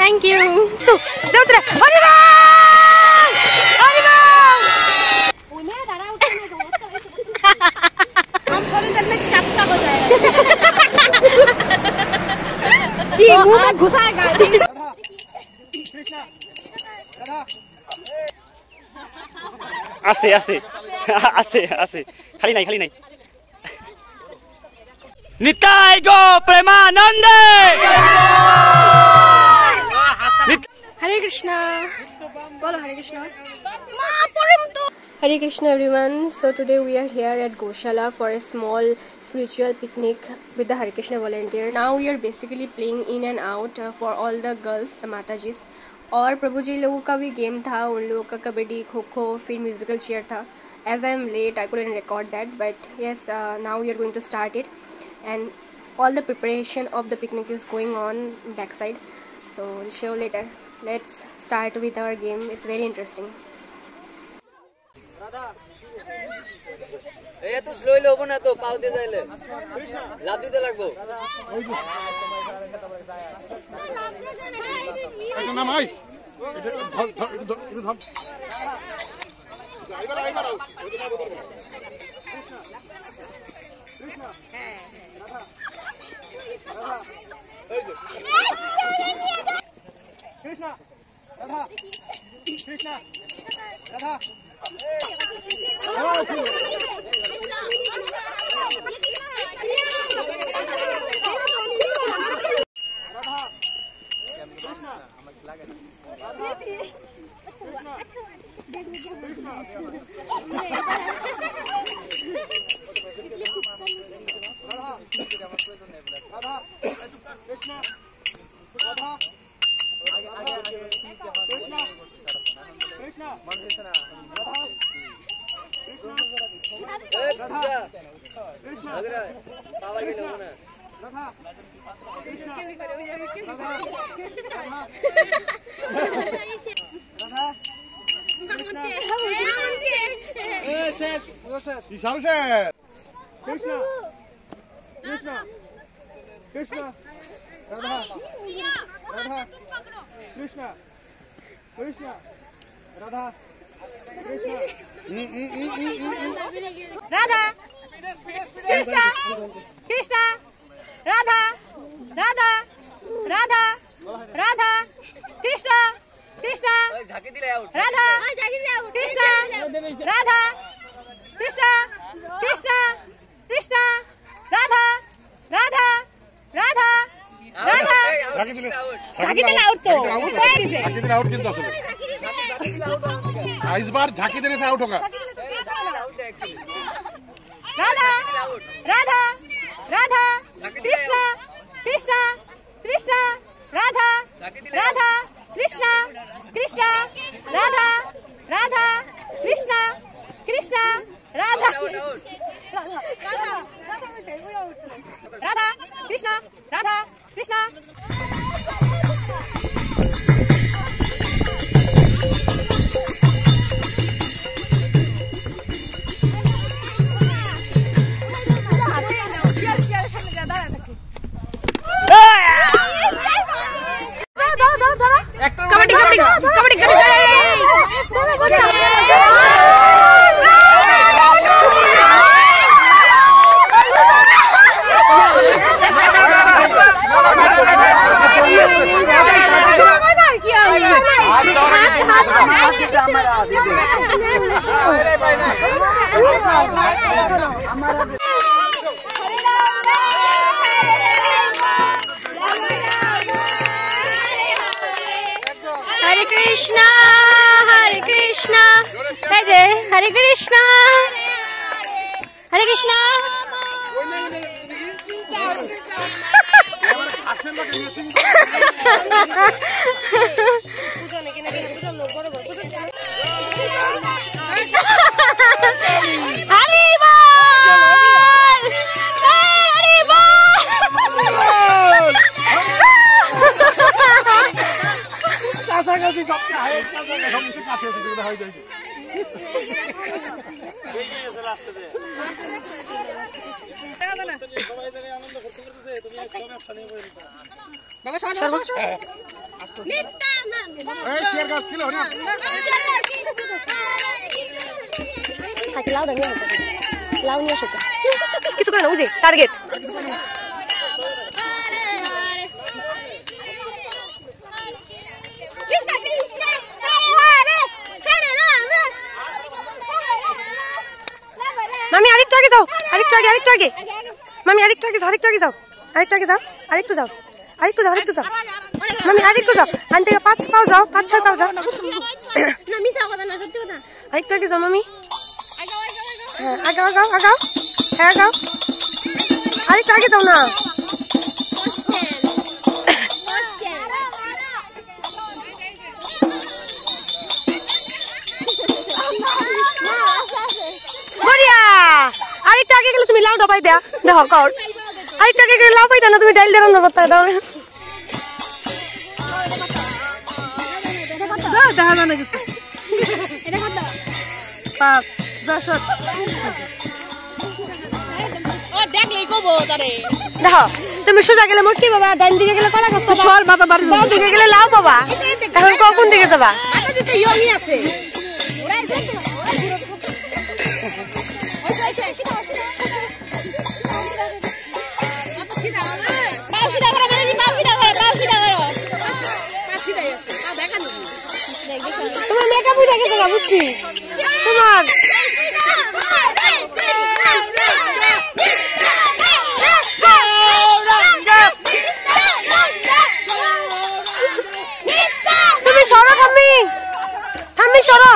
Thank you. मुंह में घुसाएगा। आसे आसे आसे आसे खाली नहीं निताय गो प्रेमानंदे। हरे कृष्णा बोलो हरे Krishna. Hare Krishna everyone. So today we are here at Goshala for a small spiritual picnic with the Hare Krishna volunteers. Now we are basically playing in and out for all the girls, the Matajis. और प्रभु जी लोगों का भी game था, उन लोगों का कबड्डी, खो खो, फिर musical chair था. As I am late, I couldn't record that, but yes, now we are going to start it, and all the preparation of the picnic is going on backside. So we'll show later. Let's start with our game. It's very interesting. ये तो slow लोगों ना तो पाव दे जाए ले लाभ दे लगो এটা নাম I Krishna Radha Krishna Radha Krishna Krishna Krishna Radha Radha Krishna Krishna Radha Krishna Radha Krishna Krishna Radha Radha Radha Radha Krishna Krishna झाके दिले out Radha Krishna Radha Krishna Krishna Krishna Radha Radha Radha Radha झाके दिले आउट तो झाके दिले out किंतु আসলে इस बार झाके देने से आउट होगा Radha Radha Radha Krishna Krishna Krishna Radha Radha Krishna Krishna Radha Radha Krishna Krishna Radha Radha Krishna Radha Krishna kabaddi kabaddi kabaddi Hare Krishna Hare Krishna Hare Krishna Hare Krishna এই চেয়ার গাছ কিলো হরি হাত লাউ দাও লাউ নিয়ে আসো কিছু করে না বুঝি টার্গেট মামি আরেকটু আগে যাও আরেকটু আগে মামি আরেকটু আগে যাও আরেকটু যাও মামি আরেকটু যাও আনতে 5 পাও যাও 5-6 পাও যাও না মিছা কথা না সত্যি কথা আরেকটু আগে যাও মামি হ্যাঁ আগাও হ্যাঁ আগাও আরেকটু আগে যাও না বড়িয়া আরেকটু আগে গেলে তুমি লাউ ডাবাই দেয়া দেখো কর আরেকটু আগে গেলে লাউ পাই দাও না তুমি ডাইল দেরানো করতে দাও দেখা যায় না কিছু এটা কত 5 10 ও দেখলেই কবো তারে দেখো তুমি সোজা গেলে মুরকি বাবা ডান দিকে গেলে কলা গাছ পাবা সর বাবা বাড়ি বাম দিকে গেলে লাউ পাবা এখন কোন দিকে যাবা মাথা দিতে ইয়মি আছে ওরাই দেখো তোমার মেকআপ উঠে গেছে না বুঝছি তোমার তুমি সরো থামি সরো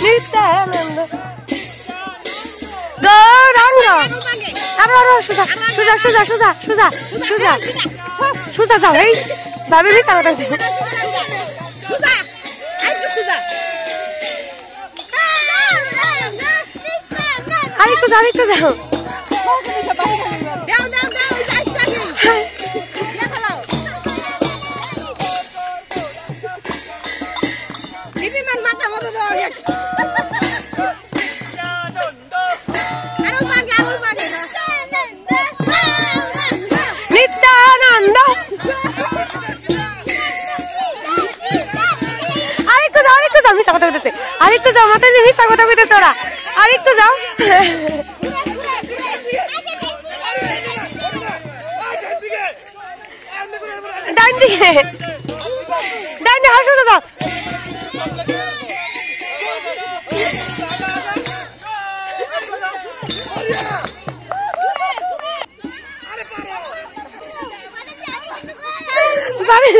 নিত্যানন্দ গৌরাঙ্গ আরো সোজা যাও এই ভাবি মিথ্যা কথা আরেকটু যাও নিত্যানন্দ আরেকটু যাও মিথ্যা কথা কইতেছে আরেকটু যাও মাথায় মিথ্যা কথা কইতেছে ওরা আরেকটু যাও ডান দিকে হাসো দাদা পারি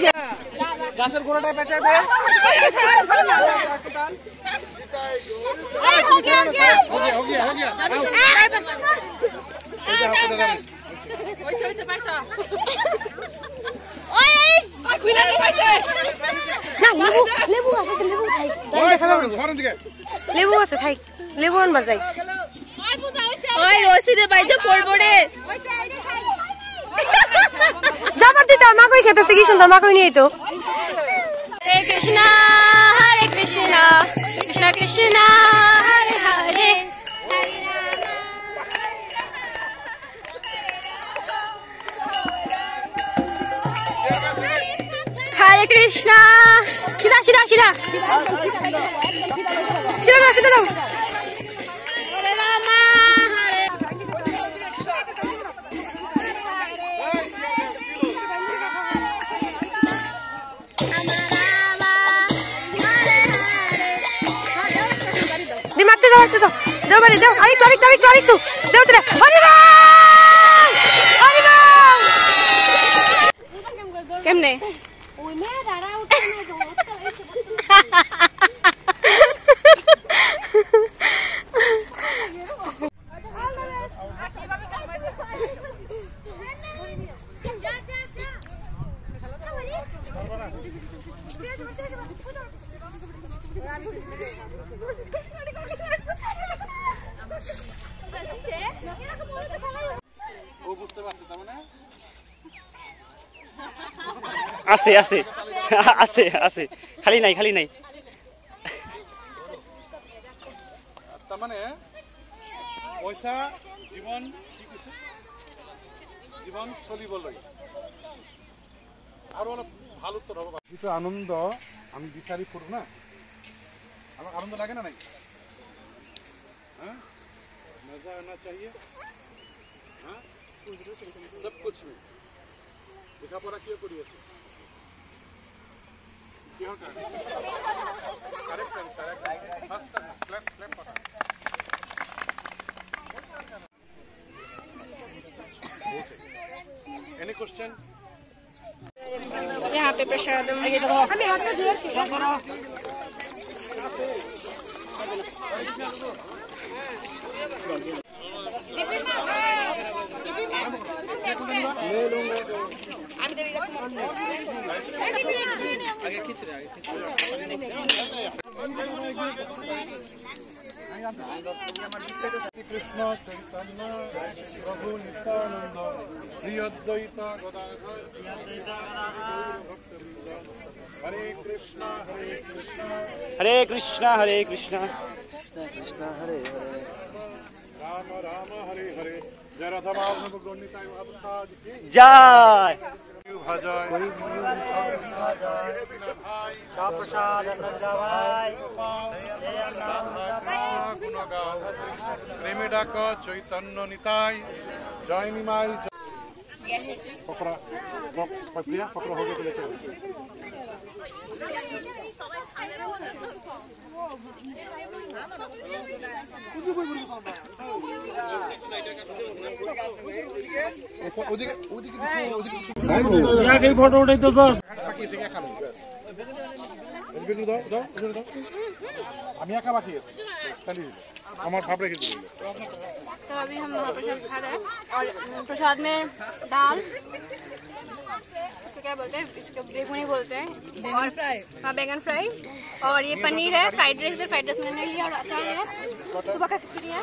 না গাছের গোড়াটা পেঁচায় দে লেবু আছে থাই লেবু আনবার যাই যাবার দিতা মা কই খেতেছে কি সুন্দর মা কই নিয়ে তো হরে কৃষ্ণ কৃষ্ণ কৃষ্ণ হরে হরে হরে কৃষ্ণ সিধা সিধা সিধা সিধা দাও সিধা দাও হরে রাম মারতে দাও দাও বাড়ি দাও আরেকটু দাও তোরা কেমনে আছে আছে আছে আছে খালি নাই তার মানে পয়সা জীবন জীবন চলিবলৈ আৰু অলপ ভাল উত্তৰ হ'ব। যিটো আনন্দ আমি বিচাৰি ফুৰো না, আমাক আনন্দ লাগে না নাই? मजा आना चाहिए। सब कुछ में लिखा पढ़ा क्यों करी আছে क्यों कर करेक्ट आंसर फर्स्ट क्लैप पढ़ा। Any question? यहाँ पे प्रसादम कृष्ण चैतन्य प्रभु नित्यानंद श्री अद्वैत गदाधर हरे कृष्ण हरे कृष्ण हरे कृष्ण कृष्ण हरे हरे राम राम हरे हरे। जय राधा माधव गौरनिताय महाप्रसाद की जय। भजय प्रसाद गुण गाओ प्रेमी डाक चैतन्य निताय जय निमाय पकड़ा प्रक्रिया पकड़ा हो गया तो लेते फोटो उठाई तो আমি একা বাকি আছি আমার ভাব রেখে দিল। तो अभी हम महाप्रसाद खा रहे हैं और प्रसाद में दाल, इसको क्या बोलते हैं, इसको बेगुनी बोलते हैं, और फ्राई, हाँ बैगन फ्राई, और ये पनीर है, फ्राइड राइस मैंने लिया, और अचार है, सुबह का खिचड़ी है।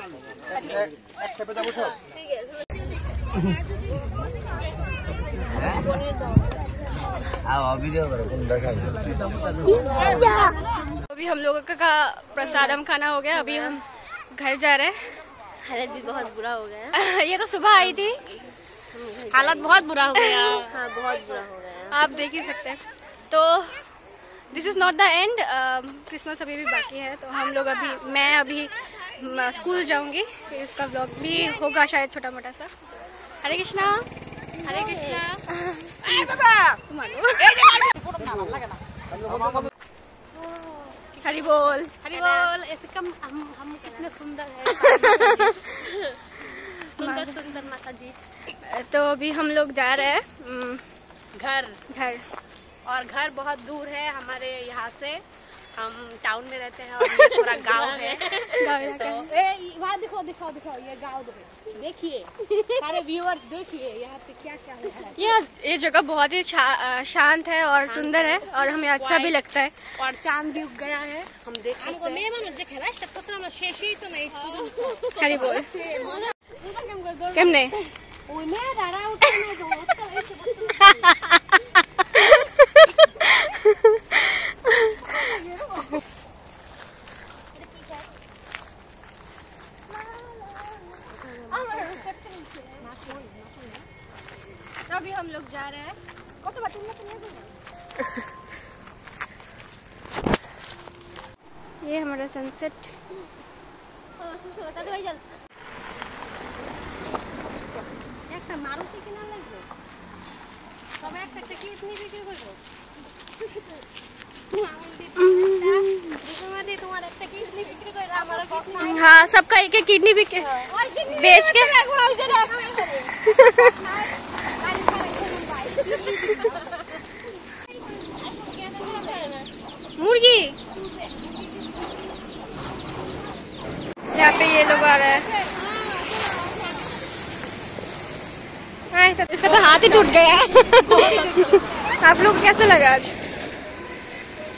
अभी हम लोगों का प्रसादम खाना हो गया। अभी हम घर जा रहे हैं। हालत भी बहुत बुरा हो गया। ये तो सुबह आई थी, हालत बहुत बुरा हो गया। हाँ बहुत बुरा हो गया, आप देख ही सकते हैं। तो this is not the end, Christmas अभी भी बाकी है। तो हम लोग मैं अभी स्कूल जाऊंगी, फिर उसका व्लॉग भी होगा शायद छोटा मोटा सा। हरे कृष्णा हरे कृष्णा। हरि बोल ऐसे कम हम कितने सुंदर है। सुंदर माता जी। तो अभी हम लोग जा रहे हैं घर और घर बहुत दूर है हमारे यहाँ से। हम टाउन में रहते हैं और ये थोड़ा गांव है। तो वहाँ दिखाओ ये गांव देखिए, सारे व्यूअर्स देखिए यहाँ पे क्या क्या है। ये जगह बहुत ही शांत है और सुंदर है, और हमें अच्छा भी लगता है। और चांद भी उग गया है, हम देख सकते हैं। हरि बोल केमने अभी हम लोग जा रहे हैं। ये हमारा सनसेट। मारुति किना लगलो, सब एक पैसे की इतनी बिक्री करलो। हाँ, सबका एक एक किडनी भी बेच के मुर्गी। यहाँ पे ये लोग आ रहे हैं। इसका तो हाथ ही टूट गया है। आप लोग कैसा लगा आज?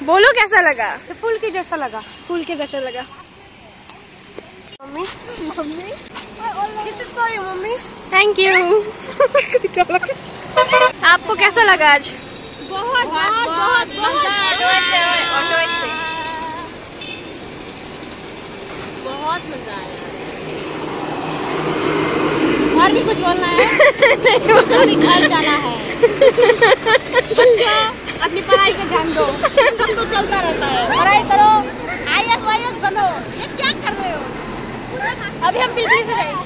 बोलो कैसा लगा? फूल के जैसा लगा। फूल के जैसा लगा। Mummy mummy this is for you mummy. Thank you. आपको कैसा लगा आज? बहुत बहुत मजा आया। बहुत मजा आया। और भी कुछ बोलना है? अभी घर जाना है। बच्चों अपनी पढ़ाई पे ध्यान दो। सब तो चलता रहता है। पढ़ाई करो, IAS बनो। ये क्या कर रहे हो? अभी हम पीछे से जाएंगे।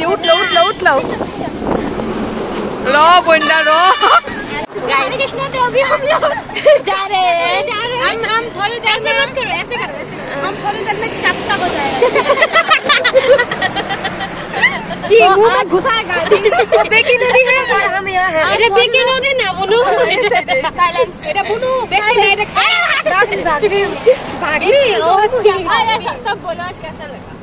उठ लो रो बोंडा रो। कृष्णा तो अभी हम लोग जा रहे हैं। हम थोड़ी देर में मत करो, ऐसे करो। हम थोड़ी देर में चपटा हो जाएगा। मुंह में घुसाएगा। बेकी नदी है और हम यहाँ हैं। अरे बेकी नदी ना बुनू। साइलेंस। अरे बुनू बेकी नहीं देखा। भागली। सब बोलो आज कैसा लगा?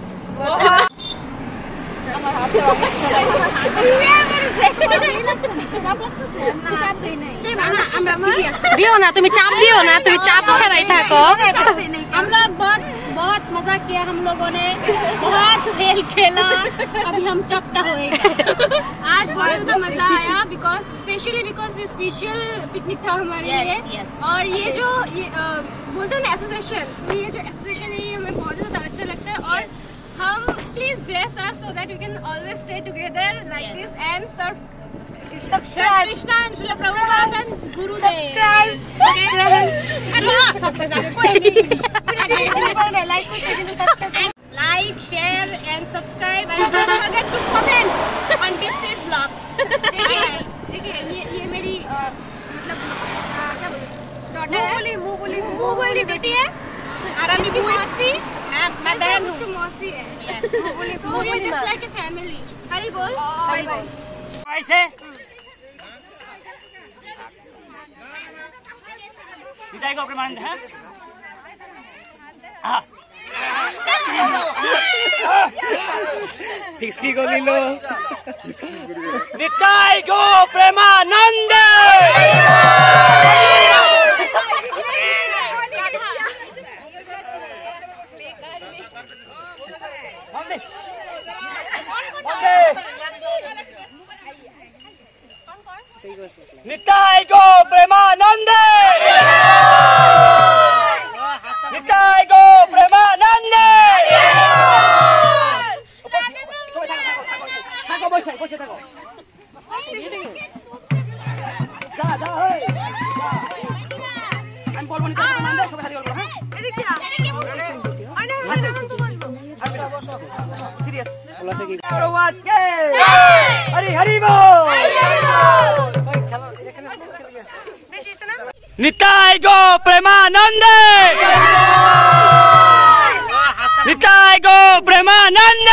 दियो ना तुम्हें चाप दियो ना तुम्हें चाप अच्छा नहीं था को। हम लोग बहुत मजा किया। हम लोगों ने बहुत खेल खेला। अभी हम चपटा होएगा। आज बहुत ज्यादा मजा आया स्पेशली बिकॉज स्पिरिचुअल पिकनिक था हमारे लिए। और ये जो बोलते हैं ना एसोसिएशन, तो ये जो एसोसिएशन है ये हमें बहुत ज्यादा अच्छा लगता है। और हम please bless us so that we can always stay together like this and serve subscribe Krishna and Shri Prabhupada and Gurudev. Like, share and subscribe and don't forget to comment on this vlog. देखिए ये मेरी मतलब क्या बोलूं डॉटर है। मुँह बोली बेटी है। आरामी की मौसी। मैं बहन हूँ। उसकी मौसी है। Just like a family. Hari बोल। Bye bye. ऐसे पिताई को प्रमाण है। फिक्सकी को ले लो। निताई को प्रेमानंद। निताई को प्रेमानंद। निताई को प्रेमानंद। हरी हरी बोल। निताई को प्रेमानंद। निताई को प्रेमानंद।